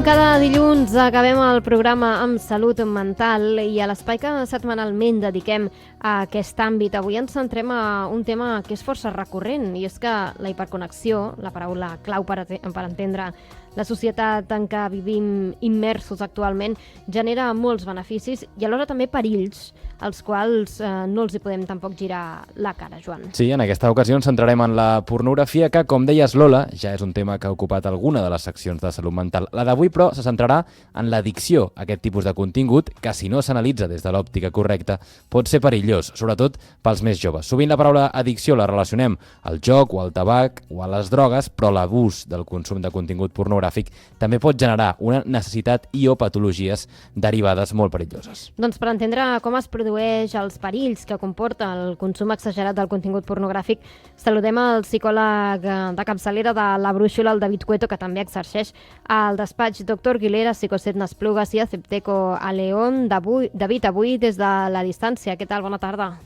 Com cada dilluns acabem el programa amb salut mental i a l'espai que setmanalment dediquem a aquest àmbit. Avui ens centrem a un tema que és força recurrent i és que la hiperconnexió, la paraula clau per entendre la societat en què vivim immersos actualment, genera molts beneficis i alhora també perills als quals no els hi podem tampoc girar la cara, Joan. Sí, en aquesta ocasió ens centrarem en la pornografia que, com deies, Lola, ja és un tema que ha ocupat alguna de les seccions de salut mental. La d'avui, però, se centrarà en l'addicció a aquest tipus de contingut que, si no s'analitza des de l'òptica correcta, pot ser perillós, sobretot pels més joves. Sovint la paraula addicció la relacionem al joc o al tabac o a les drogues, però l'abús del consum de contingut pornogràfic també pot generar una necessitat i o patologies derivades molt perilloses. Doncs per entendre com es produeix els perills que comporta el consum exagerat del contingut pornogràfic, saludem el psicòleg de capçalera de la Brúixola, el David Cueto, que també exerceix al despatx Dr. Guilera, Psicosetnas Plugas i Acepteco a León. David, avui des de la distància. Què tal? Bona tarda.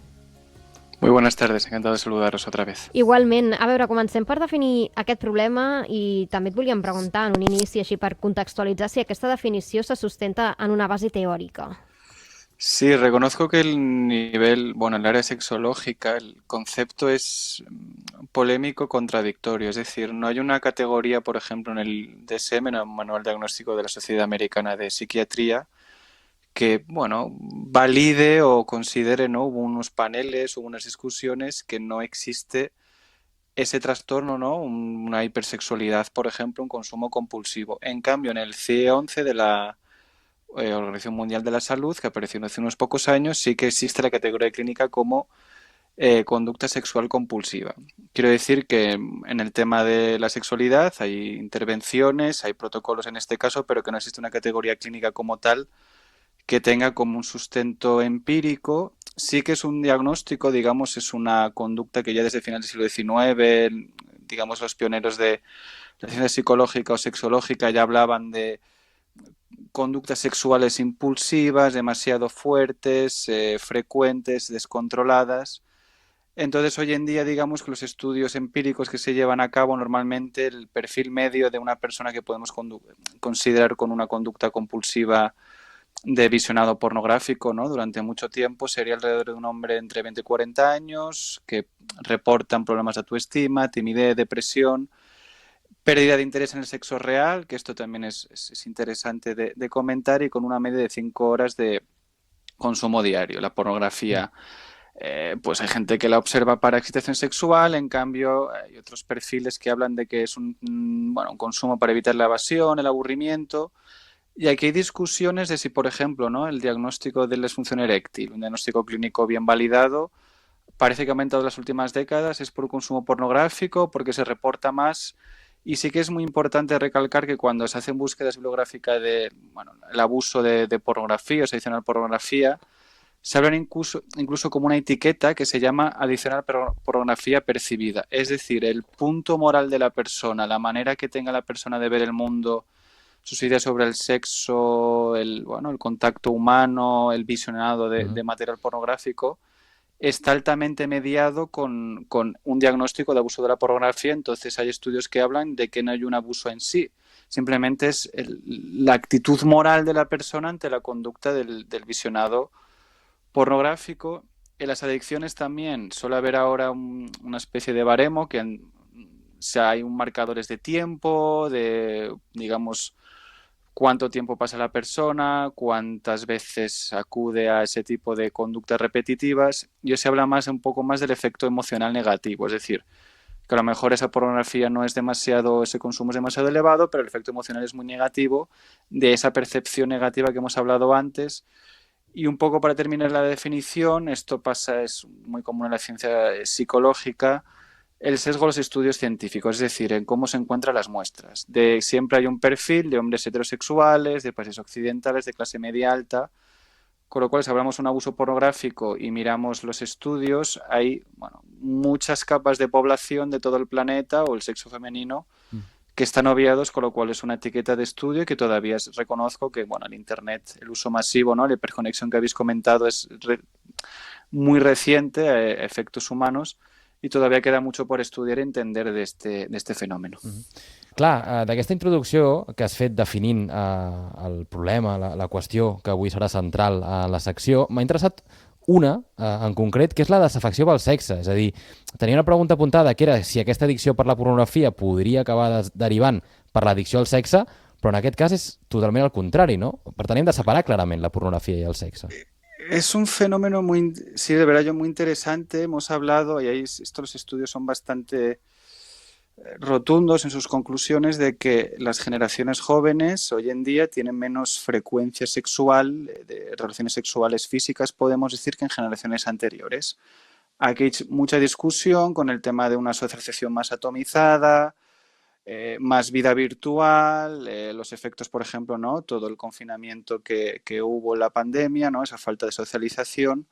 Muy buenas tardes, encantado de saludaros otra vez. Igualment. A veure, comencem per definir aquest problema i també et volíem preguntar en un inici, així per contextualitzar, si aquesta definició se sustenta en una base teòrica. Sí, reconozco que el en el área sexológica, el concepto es polémico, contradictorio. Es decir, no hay una categoría, por ejemplo, en el DSM, en el Manual Diagnóstico de la Sociedad Americana de Psiquiatría, que, valide o considere, ¿no? Hubo unos paneles, hubo unas discusiones que no existe ese trastorno, ¿no? Una hipersexualidad, por ejemplo, un consumo compulsivo. En cambio, en el CIE-11 de la Organización Mundial de la Salud, que apareció hace unos pocos años, sí que existe la categoría clínica como conducta sexual compulsiva. Quiero decir que en el tema de la sexualidad hay intervenciones, hay protocolos en este caso, pero que no existe una categoría clínica como tal que tenga como un sustento empírico. Sí que es un diagnóstico, digamos, es una conducta que ya desde finales del siglo XIX, digamos, los pioneros de la ciencia psicológica o sexológica ya hablaban de conductas sexuales impulsivas, demasiado fuertes, frecuentes, descontroladas. Entonces, hoy en día, digamos que los estudios empíricos que se llevan a cabo, normalmente el perfil medio de una persona que podemos considerar con una conducta compulsiva de visionado pornográfico, ¿no? Durante mucho tiempo sería alrededor de un hombre entre 20 y 40 años que reportan problemas de autoestima, timidez, depresión, pérdida de interés en el sexo real, que esto también es interesante de comentar, y con una media de 5 horas de consumo diario. La pornografía, pues hay gente que la observa para excitación sexual, en cambio hay otros perfiles que hablan de que es un consumo para evitar la evasión, el aburrimiento. Y aquí hay discusiones de si, por ejemplo, ¿no? El diagnóstico de disfunción eréctil, un diagnóstico clínico bien validado, parece que ha aumentado en las últimas décadas, es por consumo pornográfico, porque se reporta más. Y sí que es muy importante recalcar que cuando se hacen búsquedas bibliográficas de el abuso de pornografía o se adicional pornografía, se hablan incluso como una etiqueta que se llama adicional pornografía percibida. Es decir, el punto moral de la persona, la manera que tenga la persona de ver el mundo, sus ideas sobre el sexo, el contacto humano, el visionado de material pornográfico, está altamente mediado con un diagnóstico de abuso de la pornografía. Entonces hay estudios que hablan de que no hay un abuso en sí, simplemente es la actitud moral de la persona ante la conducta del visionado pornográfico. En las adicciones también suele haber ahora una especie de baremo que hay marcadores de tiempo, de, digamos, cuánto tiempo pasa la persona, cuántas veces acude a ese tipo de conductas repetitivas, y se habla un poco más del efecto emocional negativo, es decir, que a lo mejor esa pornografía ese consumo es demasiado elevado, pero el efecto emocional es muy negativo, de esa percepción negativa que hemos hablado antes. Y un poco para terminar la definición, es muy común en la ciencia psicológica, el sesgo de los estudios científicos, es decir, en cómo se encuentran las muestras. Siempre hay un perfil de hombres heterosexuales, de países occidentales, de clase media alta, con lo cual si hablamos de un abuso pornográfico y miramos los estudios, hay muchas capas de población de todo el planeta o el sexo femenino que están obviados, con lo cual es una etiqueta de estudio y que todavía reconozco que el Internet, el uso masivo, ¿no? La hiperconexión que habéis comentado es muy reciente a efectos humanos, y todavía queda mucho por estudiar y entender de este fenómeno. Clar, d'aquesta introducció que has fet definint el problema, la qüestió que avui serà central a la secció, m'ha interessat una en concret, que és la desafecció pel sexe. És a dir, tenia una pregunta apuntada que era si aquesta addicció per la pornografia podria acabar derivant per l'addicció al sexe, però en aquest cas és totalment al contrari, ¿no? Per tant, hem de separar clarament la pornografia i el sexe. Es un fenómeno muy, sí, de verdad, muy interesante. Hemos hablado, y ahí estos estudios son bastante rotundos en sus conclusiones, de que las generaciones jóvenes hoy en día tienen menos frecuencia sexual, de relaciones sexuales físicas, podemos decir, que en generaciones anteriores. Aquí hay mucha discusión con el tema de una socialización más atomizada, más vida virtual, los efectos, por ejemplo, ¿no? Todo el confinamiento que hubo en la pandemia, ¿no? Esa falta de socialización.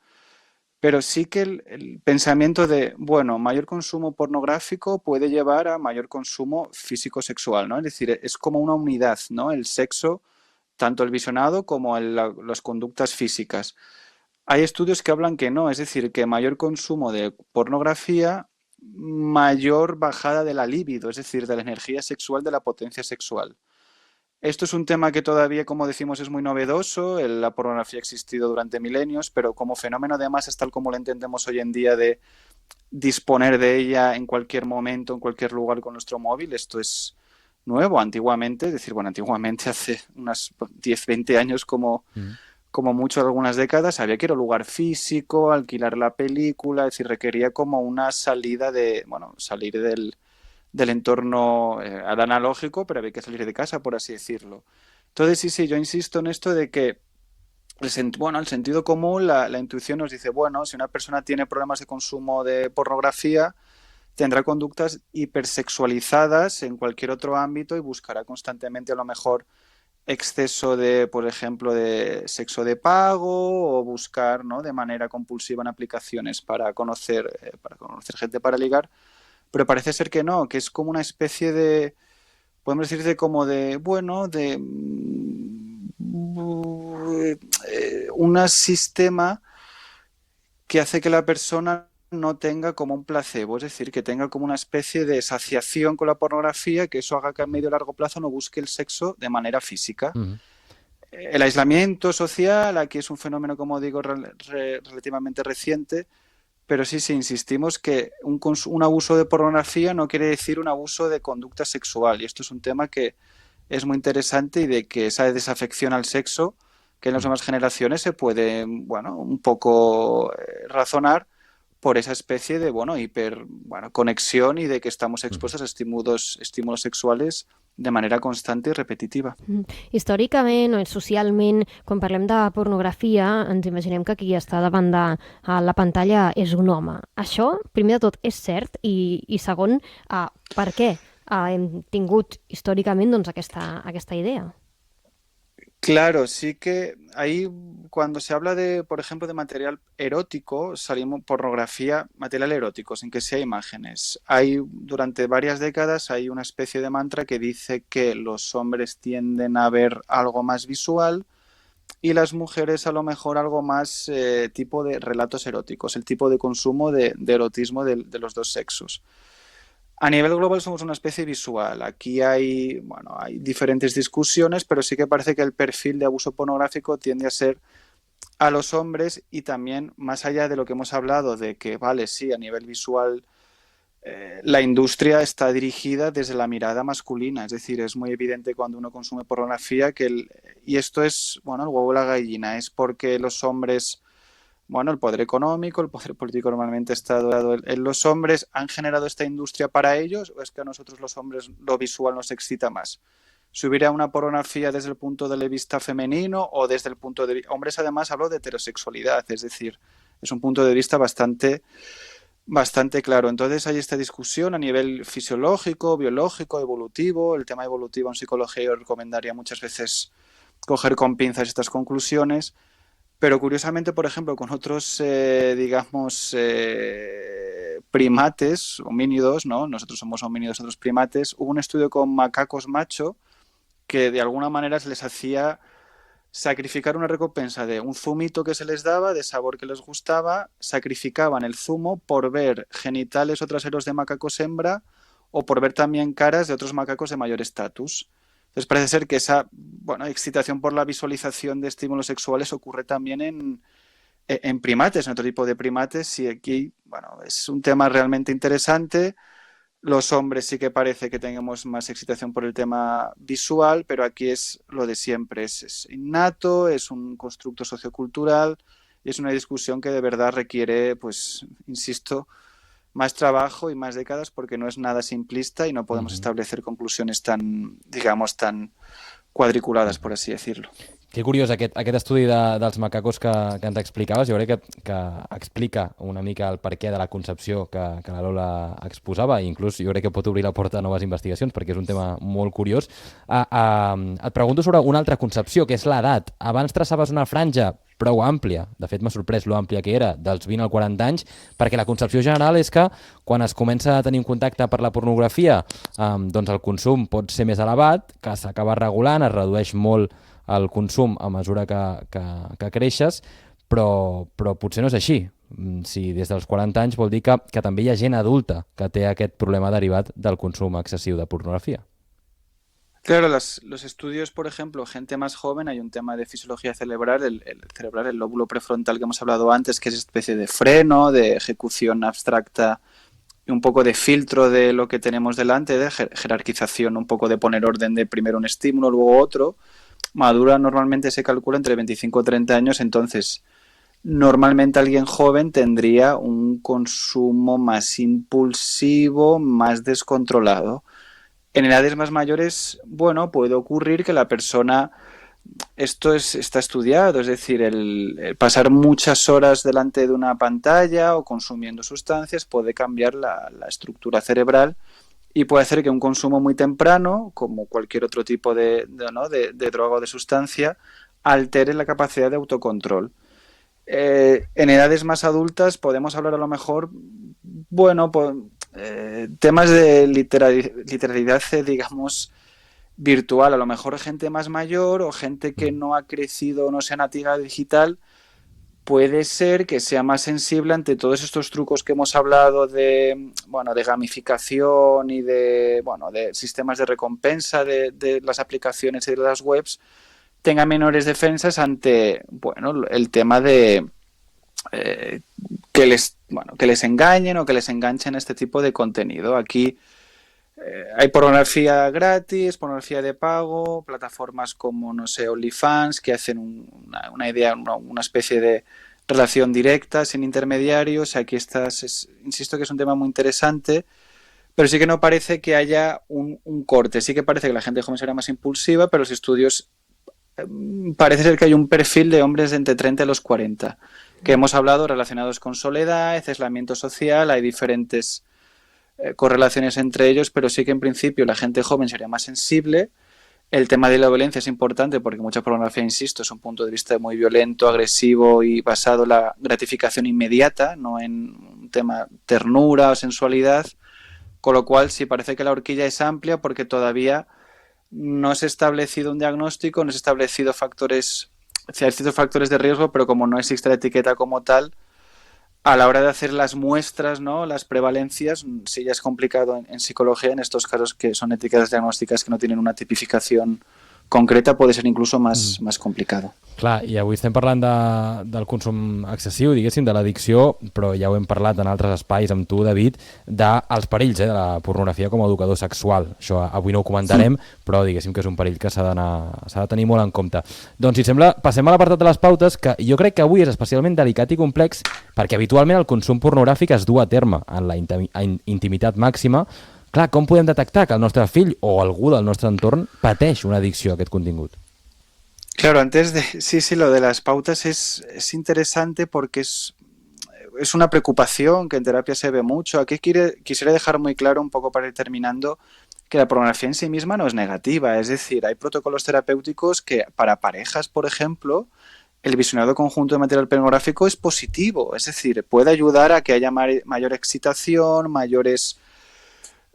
Pero sí que el pensamiento de, bueno, mayor consumo pornográfico puede llevar a mayor consumo físico-sexual, ¿no? Es decir, es como una unidad, ¿no? El sexo, tanto el visionado como las conductas físicas. Hay estudios que hablan que no, es decir, que mayor consumo de pornografía, mayor bajada de la libido, es decir, de la energía sexual, de la potencia sexual. Esto es un tema que todavía, como decimos, es muy novedoso. La pornografía ha existido durante milenios, pero como fenómeno de masas, tal como lo entendemos hoy en día, de disponer de ella en cualquier momento, en cualquier lugar con nuestro móvil, esto es nuevo. Antiguamente, es decir, bueno, antiguamente hace unas 10, 20 años como mucho, algunas décadas, había que ir a un lugar físico, alquilar la película, es decir, requería como una salida de, bueno, salir del entorno al analógico, pero había que salir de casa, por así decirlo. Entonces, sí, yo insisto en esto de que el sentido común, la intuición nos dice, bueno, si una persona tiene problemas de consumo de pornografía, tendrá conductas hipersexualizadas en cualquier otro ámbito y buscará constantemente a lo mejor exceso de, por ejemplo, de sexo de pago o buscar, ¿no?, de manera compulsiva en aplicaciones para conocer gente para ligar. Pero parece ser que no, que es como una especie de, podemos decir, de como de, bueno, de un sistema que hace que la persona no tenga como un placebo, es decir, que tenga como una especie de saciación con la pornografía, que eso haga que a medio y largo plazo no busque el sexo de manera física. El aislamiento social aquí es un fenómeno, como digo, relativamente reciente. Pero sí, insistimos que un abuso de pornografía no quiere decir un abuso de conducta sexual. Y esto es un tema que es muy interesante y de que esa desafección al sexo, que en las nuevas generaciones se puede, bueno, un poco razonar por esa especie de, conexión y de que estamos expuestos a estímulos sexuales de manera constante i repetitiva. Històricament o socialment, quan parlem de pornografia, ens imaginem que qui està davant de la pantalla és un home. Això, primer de tot, és cert? I segon, per què hem tingut històricament doncs, aquesta idea? Claro, sí que ahí cuando se habla de, por ejemplo, de material erótico, salimos pornografía, material erótico, sin que sea imágenes. Durante varias décadas hay una especie de mantra que dice que los hombres tienden a ver algo más visual y las mujeres a lo mejor algo más tipo de relatos eróticos, el tipo de consumo de erotismo de los dos sexos. A nivel global somos una especie visual. Aquí hay diferentes discusiones, pero sí que parece que el perfil de abuso pornográfico tiende a ser a los hombres y también, más allá de lo que hemos hablado, de que, vale, sí, a nivel visual la industria está dirigida desde la mirada masculina. Es decir, es muy evidente cuando uno consume pornografía y esto es, el huevo y la gallina, es porque los hombres... el poder económico, el poder político normalmente está dado en los hombres. ¿Han generado esta industria para ellos o es que a nosotros los hombres lo visual nos excita más? Si hubiera una pornografía desde el punto de vista femenino o desde el punto de vista... Hombres, además, hablo de heterosexualidad, es decir, es un punto de vista bastante claro. Entonces hay esta discusión a nivel fisiológico, biológico, evolutivo. El tema evolutivo en psicología yo recomendaría muchas veces coger con pinzas estas conclusiones. Pero curiosamente, por ejemplo, con otros, primates, homínidos, ¿no? Nosotros somos homínidos, otros primates. Hubo un estudio con macacos macho que de alguna manera se les hacía sacrificar una recompensa de un zumito que se les daba, de sabor que les gustaba, sacrificaban el zumo por ver genitales o traseros de macacos hembra o por ver también caras de otros macacos de mayor estatus. Entonces parece ser que esa excitación por la visualización de estímulos sexuales ocurre también en primates, en otro tipo de primates, y aquí es un tema realmente interesante. Los hombres sí que parece que tengamos más excitación por el tema visual, pero aquí es lo de siempre, es innato, es un constructo sociocultural y es una discusión que de verdad requiere, pues, insisto, más trabajo y más décadas porque no es nada simplista y no podemos establecer conclusiones tan, digamos, tan quadriculadas, por así decirlo. Que curiós, aquest estudi dels macacos que ens explicaves, jo crec que explica una mica el perquè de la concepció que la Lola exposava, i inclús jo crec que pot obrir la porta a noves investigacions, perquè és un tema molt curiós. Et pregunto sobre una altra concepció, que és l'edat. Abans traçaves una franja prou àmplia, de fet m'ha sorprès lo àmplia que era, dels 20 als 40 anys, perquè la concepció general és que quan es comença a tenir un contacte per la pornografia, doncs el consum pot ser més elevat, que s'acaba regulant, es redueix molt el consum a mesura que creixes, però potser no és així. Si des dels 40 anys vol dir que també hi ha gent adulta que té aquest problema derivat del consum excessiu de pornografia. Claro, los estudios, por ejemplo, gente más joven, hay un tema de fisiología cerebral, el lóbulo prefrontal que hemos hablado antes, que es especie de freno, de ejecución abstracta y un poco de filtro de lo que tenemos delante, de jerarquización, un poco de poner orden de primero un estímulo, luego otro. Madura normalmente se calcula entre 25 y 30 años, entonces normalmente alguien joven tendría un consumo más impulsivo, más descontrolado. En edades más mayores, puede ocurrir que la persona, está estudiado, es decir, el pasar muchas horas delante de una pantalla o consumiendo sustancias puede cambiar la estructura cerebral y puede hacer que un consumo muy temprano, como cualquier otro tipo de droga o de sustancia, altere la capacidad de autocontrol. En edades más adultas podemos hablar a lo mejor, temas de literalidad, digamos, virtual. A lo mejor gente más mayor o gente que no ha crecido, no sea nativa digital, puede ser que sea más sensible ante todos estos trucos que hemos hablado de gamificación y de sistemas de recompensa de las aplicaciones y de las webs, tenga menores defensas ante el tema de que les engañen o que les enganchen este tipo de contenido. Aquí hay pornografía gratis, pornografía de pago, plataformas como, OnlyFans, que hacen una especie de relación directa, sin intermediarios. Aquí insisto que es un tema muy interesante, pero sí que no parece que haya un corte. Sí que parece que la gente joven será más impulsiva, pero los estudios parece ser que hay un perfil de hombres de entre 30 y los 40, que hemos hablado relacionados con soledad, aislamiento social, hay diferentes correlaciones entre ellos, pero sí que en principio la gente joven sería más sensible. El tema de la violencia es importante porque mucha pornografía, insisto, es un punto de vista muy violento, agresivo y basado en la gratificación inmediata, no en un tema ternura o sensualidad, con lo cual sí parece que la horquilla es amplia porque todavía no se ha establecido un diagnóstico, no se ha establecido ciertos factores de riesgo, pero como no existe la etiqueta como tal, a la hora de hacer las muestras, las prevalencias, sí ya es complicado en psicología, en estos casos que son etiquetas diagnósticas que no tienen una tipificación concreta, puede ser incluso más complicado. Clar, i avui estem parlant del consum excessiu, diguéssim, de l'addicció, però ja ho hem parlat en altres espais amb tu, David, dels perills de la pornografia com a educador sexual. Això avui no ho comentarem, però diguéssim que és un perill que s'ha de tenir molt en compte. Doncs, si sembla, passem a l'apartat de les pautes, que jo crec que avui és especialment delicat i complex perquè habitualment el consum pornogràfic es du a terme en la intimitat màxima. Clar, com podem detectar que el nostre fill o algú del nostre entorn pateix una addicció a aquest contingut? Claro, sí, lo de las pautas es interesante porque es una preocupación que en terapia se ve mucho. Aquí quisiera dejar muy claro, un poco para ir terminando, que la pornografía en sí misma no es negativa. Es decir, hay protocolos terapéuticos que para parejas, por ejemplo, el visionado conjunto de material pornográfico es positivo. Es decir, puede ayudar a que haya mayor excitación,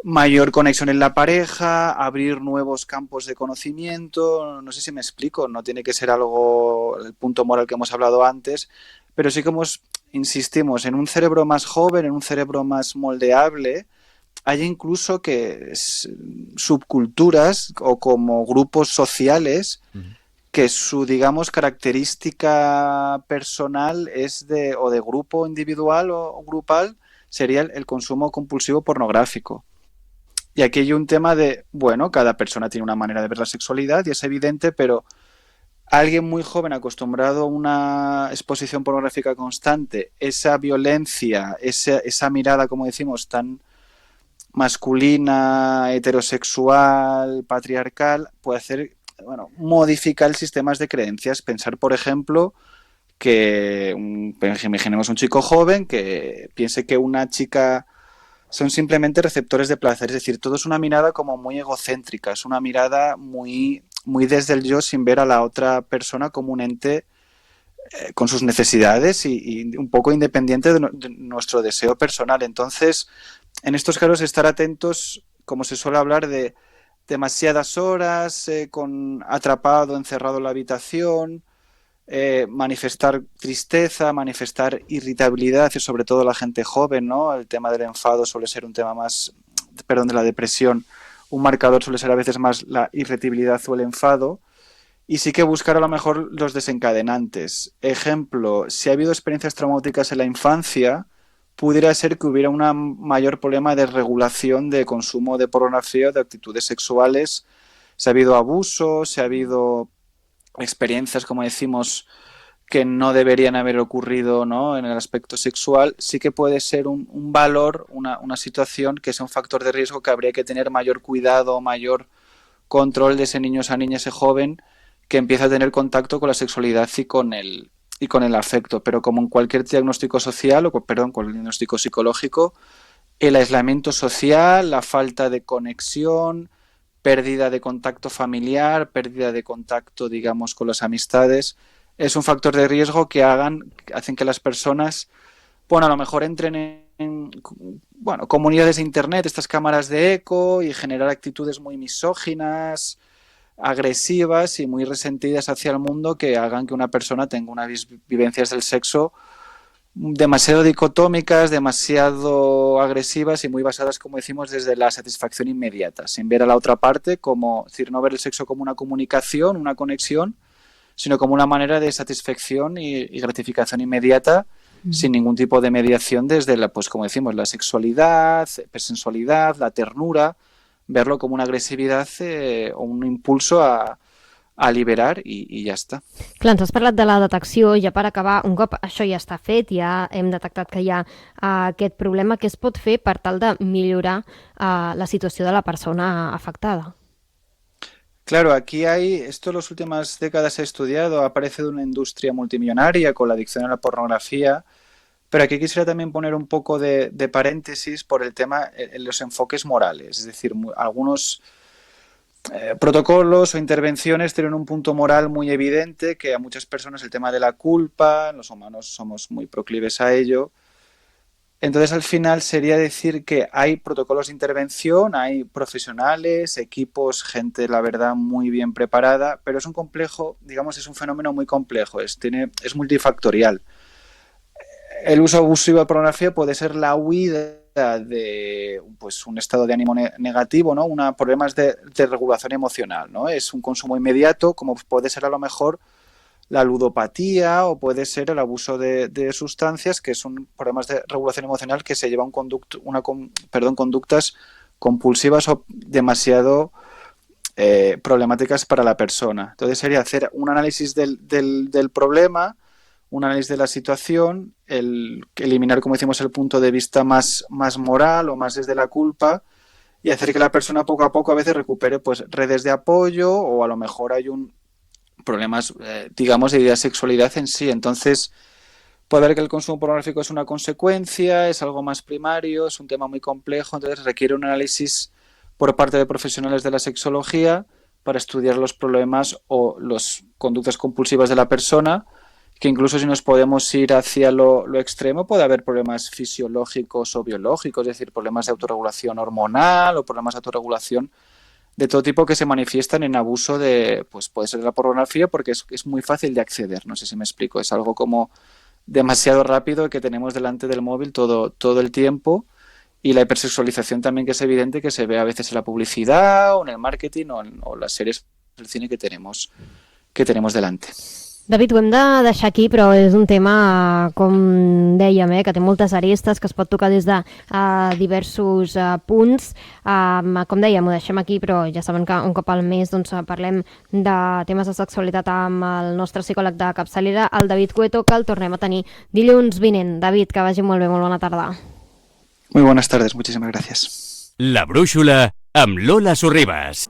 mayor conexión en la pareja, abrir nuevos campos de conocimiento. No sé si me explico, no tiene que ser algo, el punto moral que hemos hablado antes, pero sí que insistimos en un cerebro más joven, en un cerebro más moldeable, hay incluso subculturas o como grupos sociales que su, digamos, característica personal es o de grupo individual o grupal, sería el consumo compulsivo pornográfico. Y aquí hay un tema de, bueno, cada persona tiene una manera de ver la sexualidad y es evidente, pero alguien muy joven acostumbrado a una exposición pornográfica constante, esa violencia, esa mirada, como decimos, tan masculina, heterosexual, patriarcal, puede hacer, bueno, modificar sistemas de creencias. Pensar, por ejemplo, que imaginemos un chico joven que piense que una chica son simplemente receptores de placer, es decir, todo es una mirada como muy egocéntrica, es una mirada muy, muy desde el yo, sin ver a la otra persona como un ente con sus necesidades y un poco independiente de nuestro deseo personal. Entonces, en estos casos, estar atentos, como se suele hablar, de demasiadas horas atrapado, encerrado en la habitación, manifestar tristeza, manifestar irritabilidad, y sobre todo la gente joven, ¿no? El tema del enfado suele ser un tema más, de la depresión, un marcador suele ser a veces más la irritabilidad o el enfado, y sí que buscar a lo mejor los desencadenantes. Ejemplo, si ha habido experiencias traumáticas en la infancia, pudiera ser que hubiera un mayor problema de regulación de consumo de pornografía o de actitudes sexuales. Si ha habido abuso, si ha habido experiencias, como decimos, que no deberían haber ocurrido, ¿no?, en el aspecto sexual, sí que puede ser un valor, una situación que es un factor de riesgo que habría que tener mayor cuidado, mayor control de ese niño, esa niña, ese joven que empieza a tener contacto con la sexualidad y con el afecto. Pero como en cualquier diagnóstico social, cualquier diagnóstico psicológico, el aislamiento social, la falta de conexión, pérdida de contacto familiar, pérdida de contacto, digamos, con las amistades, es un factor de riesgo que hacen que las personas, bueno, a lo mejor entren en comunidades de internet, estas cámaras de eco, y generar actitudes muy misóginas, agresivas y muy resentidas hacia el mundo, que hagan que una persona tenga unas vivencias del sexo demasiado dicotómicas, demasiado agresivas y muy basadas, como decimos, desde la satisfacción inmediata, sin ver a la otra parte, como, es decir, no ver el sexo como una comunicación, una conexión, sino como una manera de satisfacción y gratificación inmediata, sin ningún tipo de mediación desde pues como decimos, la sexualidad, sensualidad, la ternura, verlo como una agresividad o un impulso a liberar i ja està. Clar, ens has parlat de la detecció, ja per acabar, un cop això ja està fet, ja hem detectat que hi ha aquest problema, què es pot fer per tal de millorar la situació de la persona afectada? Claro, aquí esto en las últimas décadas se ha estudiado, ha aparecido una industria multimillonaria con la adicción a la pornografía, pero aquí quisiera también poner un poco de paréntesis por el tema, los enfoques morales, es decir, algunos protocolos o intervenciones tienen un punto moral muy evidente, que a muchas personas el tema de la culpa, los humanos somos muy proclives a ello. Entonces, al final sería decir que hay protocolos de intervención, hay profesionales, equipos, gente, la verdad, muy bien preparada, pero es un complejo, digamos, es un fenómeno muy complejo, es multifactorial. El uso abusivo de pornografía puede ser la huida de pues, un estado de ánimo negativo, ¿no? Problemas de regulación emocional, ¿no? Es un consumo inmediato, como puede ser a lo mejor la ludopatía o puede ser el abuso de sustancias, que son problemas de regulación emocional que se llevan conductas compulsivas o demasiado problemáticas para la persona. Entonces sería hacer un análisis del problema, un análisis de la situación, eliminar, como decimos, el punto de vista más moral o más desde la culpa, y hacer que la persona poco a poco a veces recupere pues redes de apoyo, o a lo mejor hay problemas, digamos, de sexualidad en sí. Entonces, puede ver que el consumo pornográfico es una consecuencia, es algo más primario, es un tema muy complejo, entonces requiere un análisis por parte de profesionales de la sexología para estudiar los problemas o las conductas compulsivas de la persona, que incluso si nos podemos ir hacia lo extremo, puede haber problemas fisiológicos o biológicos, es decir, problemas de autorregulación hormonal o problemas de autorregulación de todo tipo que se manifiestan en abuso pues puede ser de la pornografía, porque es muy fácil de acceder, no sé si me explico, es algo como demasiado rápido que tenemos delante del móvil todo el tiempo, y la hipersexualización también, que es evidente que se ve a veces en la publicidad o en el marketing o en las series del cine que tenemos delante. David, ho hem de deixar aquí, però és un tema, com dèiem, que té moltes arestes, que es pot tocar des de diversos punts. Com dèiem, ho deixem aquí, però ja saben que un cop al mes doncs, parlem de temes de sexualitat amb el nostre psicòleg de capçalera, el David Cueto, que el tornem a tenir dilluns vinent. David, que vagi molt bé, molt bona tarda. Muy buenas tardes, muchísimas gracias. La Brúixola amb Lola Sorribas.